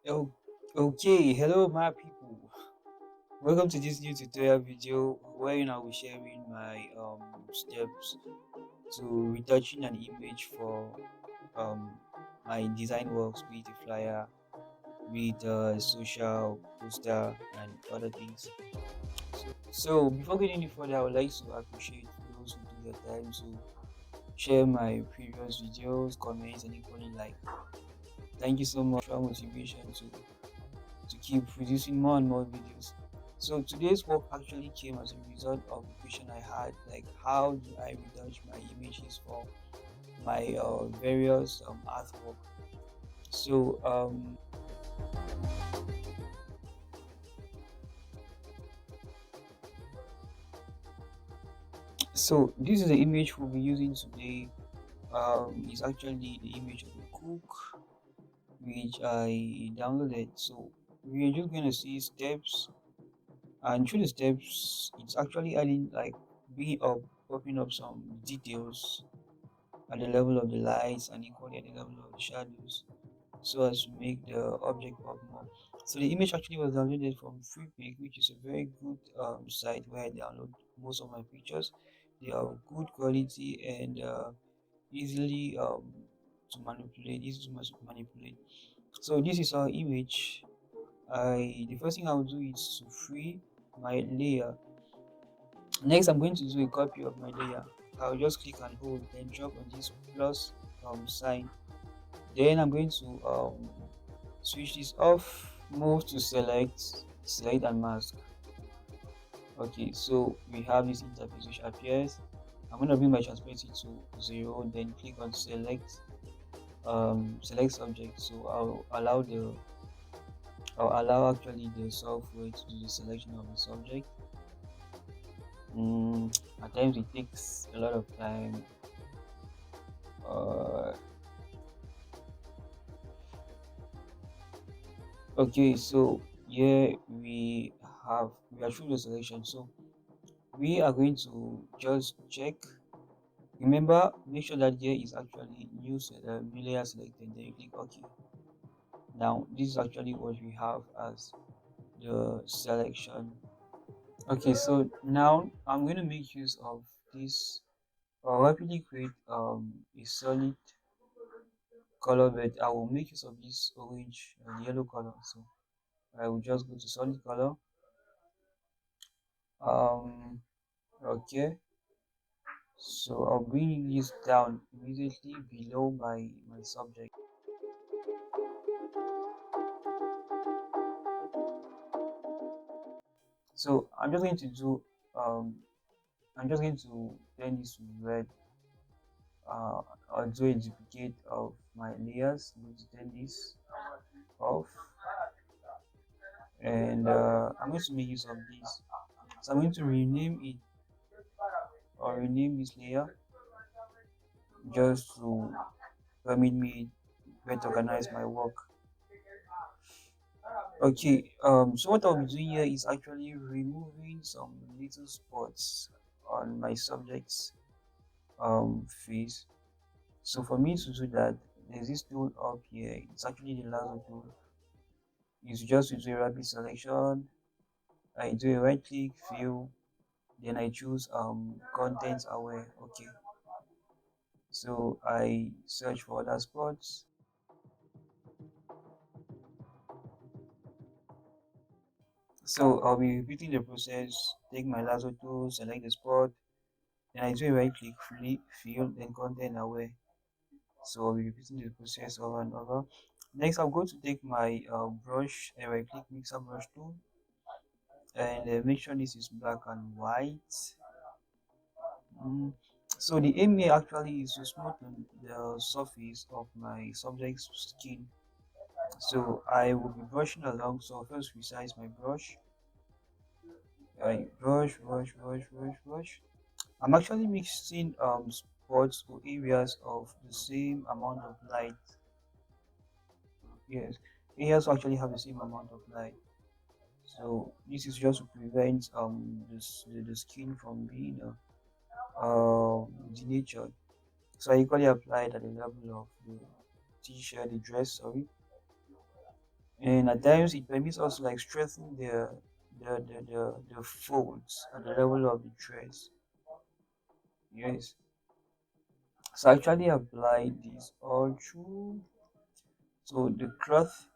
O- Okay, hello my people. Welcome to this new tutorial video wherein I will be sharing my steps to retouching an image for um my design works, be it a flyer, be it a social poster and other things. So before getting any further, I would like to appreciate those who do their time to share my previous videos, comments, and equally like. Thank you so much for motivation to keep producing more and more videos. So today's work actually came as a result of the question I had, like how do I retouch my images for my various artwork. So so this is the image we'll be using today. It's actually the image of a cook which I downloaded. So we're just gonna see steps, and through the steps it's actually adding like bringing up popping up some details at the level of the lights and equally at the level of the shadows so as to make the object pop more. So the image actually was downloaded from FreePic, which is a very good site where I download most of my pictures. They are of good quality and easily to manipulate, easy to manipulate. So this is our image. The first thing I will do is to free my layer. Next, I'm going to do a copy of my layer. I'll just click and hold, then drop on this plus sign. Then I'm going to switch this off, move to select and mask. Okay, so we have this interface which appears. I'm going to bring my transparency to 0, then click on select subject. So I'll allow actually the software to do the selection of the subject. At times it takes a lot of time. Uh, okay, so here we are through the selection. So we are going to just check. Remember, make sure that there is actually new layer selected. Then you click OK. Now this is actually what we have as the selection. Okay, so now I'm going to make use of this or rapidly create a solid color, but I will make use of this orange and yellow color. So I will just go to solid color. Okay, so I'll bring this down immediately below my subject. So um I'm just going to turn this to red. I'll do a duplicate of my layers. I'm going to turn this off, and I'm going to make use of this. So I'm going to rename it or rename this layer just to permit me better organize my work. Okay, so what I'll be doing here is actually removing some little spots on my subject's face. So for me to do that, there's this tool up here. It's actually the lasso tool. It's just to do a rapid selection. I do a right click, fill, then I choose content aware. Okay, so I search for other spots. So I'll be repeating the process. Take my lasso tool, select the spot, then I do a right click, fill, then content aware. So I'll be repeating the process over and over. Next, I'm going to take my brush and right click mixer brush tool and make sure this is black and white. Mm. So the aim here actually is to smoothen the surface of my subject's skin. So I will be brushing along. So first resize my brush. I brush. I'm actually mixing spots or areas of the same amount of light. Yes, areas actually have the same amount of light. So this is just to prevent the skin from being denatured. So I equally applied at the level of the t-shirt, the dress, sorry. and at times it permits us to like strengthen the folds at the level of the threads. Yes. So I actually apply this all through. So the cloth,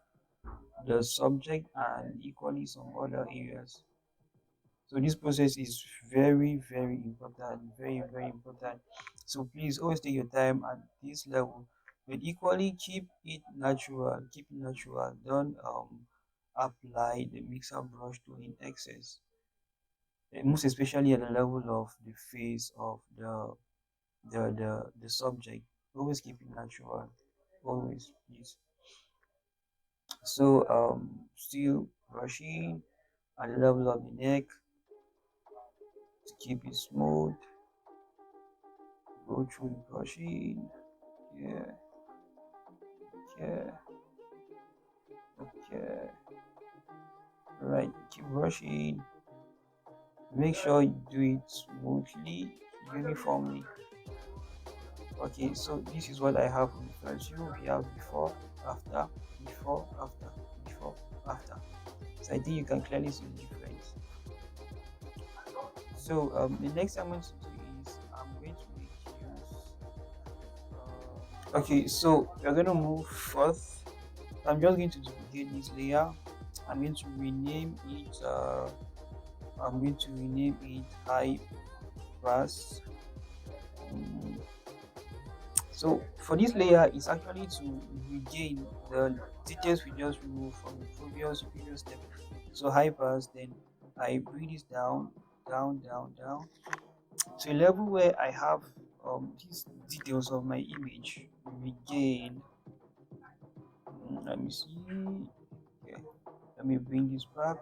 the subject, and equally some other areas. So this process is very, very important, very, very important. So please always take your time at this level, but equally keep it natural. Keep it natural. Don't apply the mixer brush to in excess. Most especially at the level of the face of the subject. Always keep it natural. Always, please. So still brushing at the level of the neck to keep it smooth. Go through the brushing. Yeah, yeah, okay. Right, keep brushing. Make sure you do it smoothly, uniformly. Okay, so this is what I have on the first view. We have before, after, before, after, before, after. So I think you can clearly see the difference. So the next I'm going to do is I'm going to make use. Okay, so we're going to move forth. I'm just going to duplicate this layer. I'm going to rename it. I'm going to rename it high pass. Mm, So for this layer, it's actually to regain the details we just removed from the previous step. So high pass, then I bring this down, down, down, down to a level where I have these details of my image regain. Let me see. Okay, let me bring this back.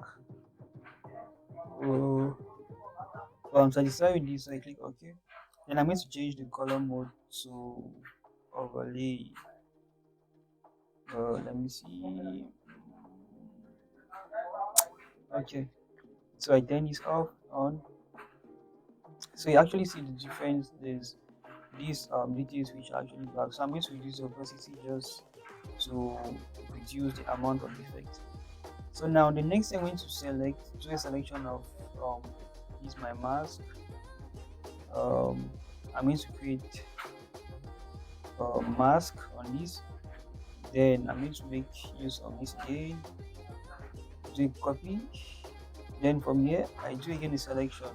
Oh, I'm satisfied with this. So I click OK. Then I'm going to change the color mode to overlay. Let me see. Okay, so I turn this off on. So you actually see the difference. There's these details which are actually black. So I'm going to reduce the opacity just to reduce the amount of effect. So now the next thing I'm going to select, do a selection of um, is my mask. Um, I'm going to create a mask on this. Then I'm going to make use of this again. Do a copy. Then from here, I do again the selection.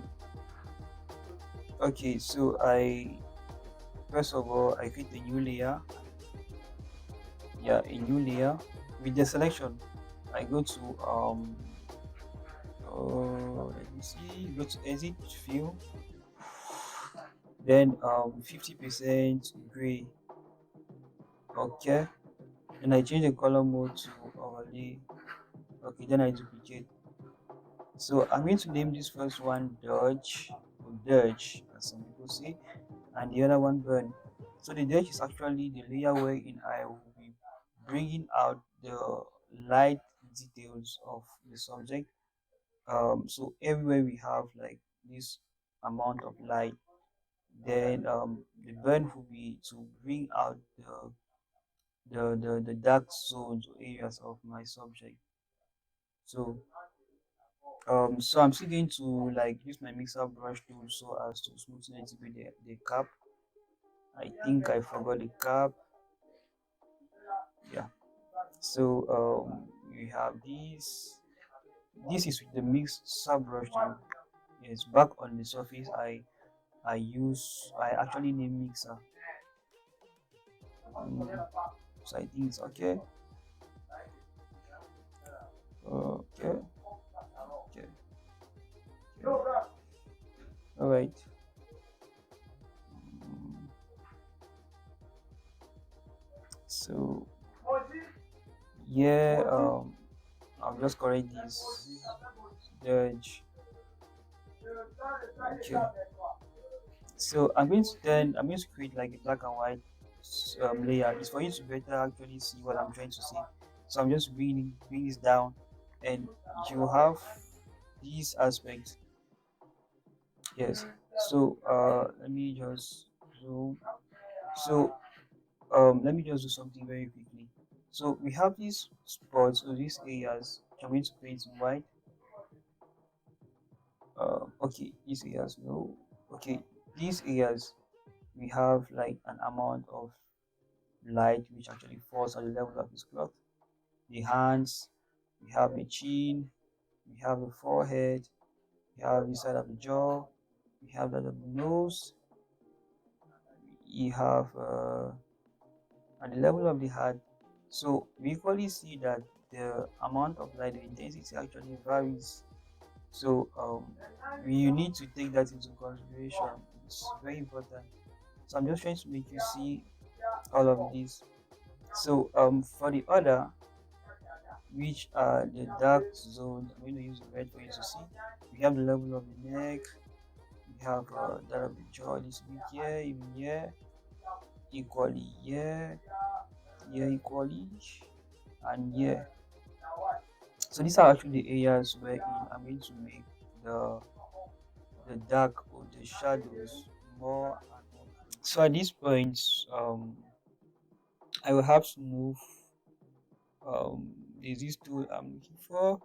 Okay, so I first of all I create a new layer. Yeah, a new layer with the selection. I go to let me see, go to edit fill, then 50% gray. Okay, then I change the color mode to overlay. Okay, then I duplicate. So I'm going to name this first one Dodge or Dodge, as some people say, and the other one Burn. So the Dodge is actually the layer wherein I will be bringing out the light details of the subject. So everywhere we have like this amount of light, then the burn will be to bring out the dark zones or areas of my subject. So so I'm still going to like use my mixer brush tool so as to smoothen a little bit the cap. I think I forgot the cap. Yeah. So we have this. This is with the mixer brush tool. Yes, back on the surface I actually name mixer. Um, so I think it's okay. Okay. Okay. Okay. All right. Mm, So yeah, I'll just correct this dodge. Okay. So I'm going to create like a black and white layer. It's for you to better actually see what I'm trying to say. So I'm just bring this down, and you have these aspects. Yes. So let me just zoom. So let me just do something very quickly. So we have these spots or these areas. I'm going to paint in white. Okay, these areas, no. Okay, these areas, we have like an amount of light which actually falls at the level of this cloth. The hands, we have the chin, we have the forehead, we have the side of the jaw, we have that of the nose, you have at the level of the heart. So we equally see that the amount of light, the intensity actually varies. So you need to take that into consideration. It's very important. So I'm just trying to make you see all of these. So for the other, which are the dark zones, I'm going to use the red for you to see. We have the level of the neck, we have that of the jaw, a little bit here, even here, equally here, here equally, and here. So these are actually the areas where I'm going to make the the dark or the shadows more and more. So at this point, I will have to move. There's this tool I'm looking for.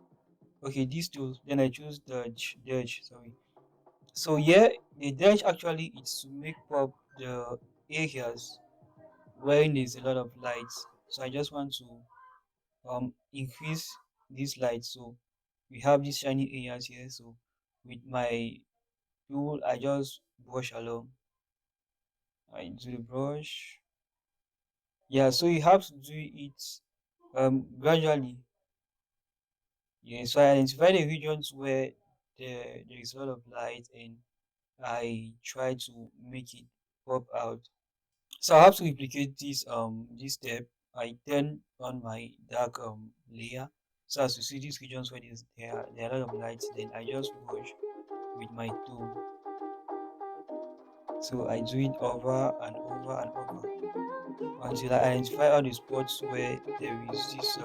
Okay, this tool. Then I choose Dodge. Sorry. So yeah, the Dodge actually is to make up the areas where there's a lot of lights. So I just want to increase this light. So we have these shiny areas here. So with my tool, I just brush along. I do the brush. Yeah, so you have to do it gradually. Yeah, so I identify the regions where there is a lot of light and I try to make it pop out. So I have to replicate this step. I turn on my dark layer. So as you see these regions where there are a lot of lights, then I just brush with my tool. So I do it over and over and over until I identify all the spots where there is this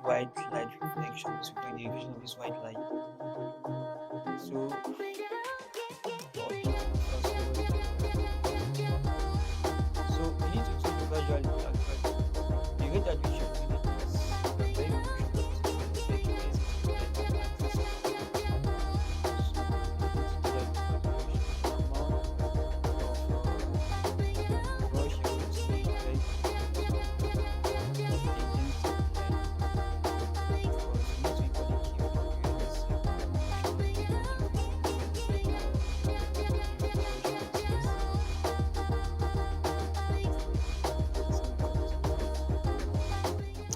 white light reflection, the reflection of this white light. So I'll just fast forward so we need to do it gradually actually. The rate at which you're doing it is very crucial because it's going to take place into the so we need to take that into consideration. The amount of brush you're using is very crucial to the intensity of the light because you need to equally keep the greatest motion of the retouch process.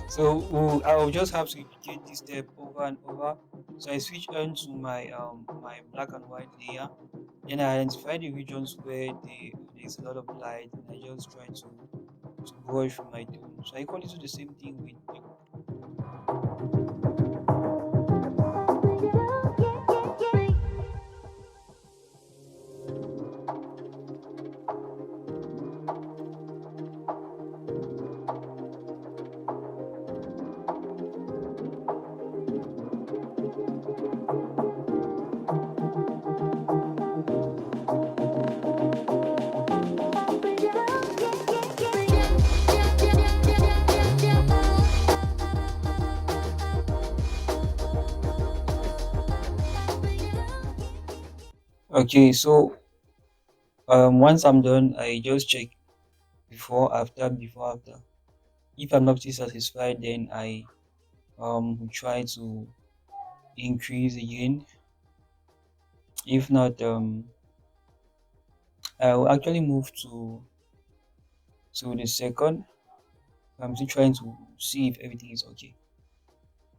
So I will just have to replicate this step over and over. So I switch on to my black and white layer. Then I identify the regions where there's a lot of light, and I just try to brush with my tool. So I equally do the same thing with the Okay, so once I'm done, I just check before after. If I'm not still satisfied, then I try to increase again. If not, I will actually move to the second. I'm still trying to see if everything is okay.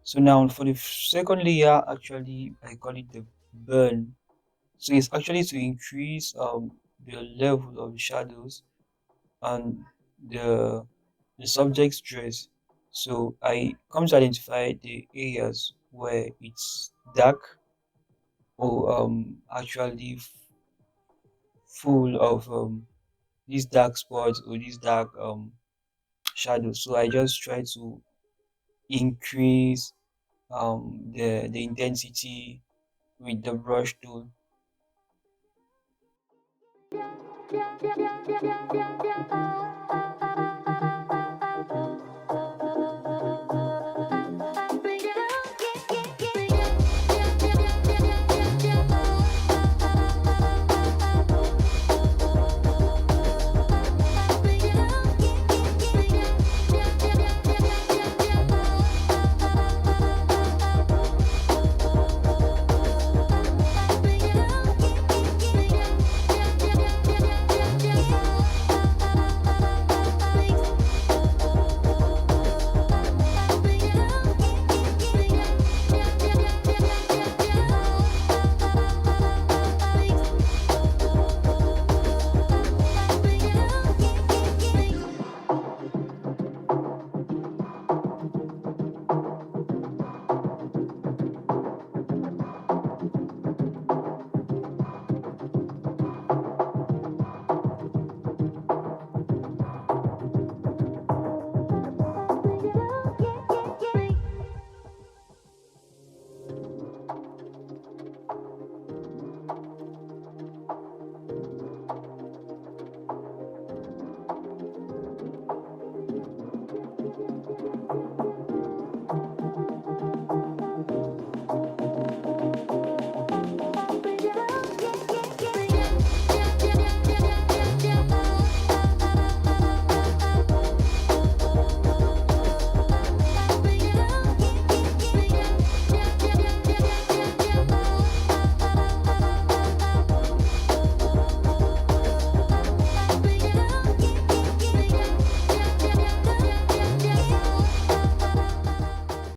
So now for the second layer, actually I call it the burn. So it's actually to increase the level of shadows and the the subject stress. So I come to identify the areas where it's dark or actually full of these dark spots or these dark shadows. So I just try to increase the intensity with the brush tool.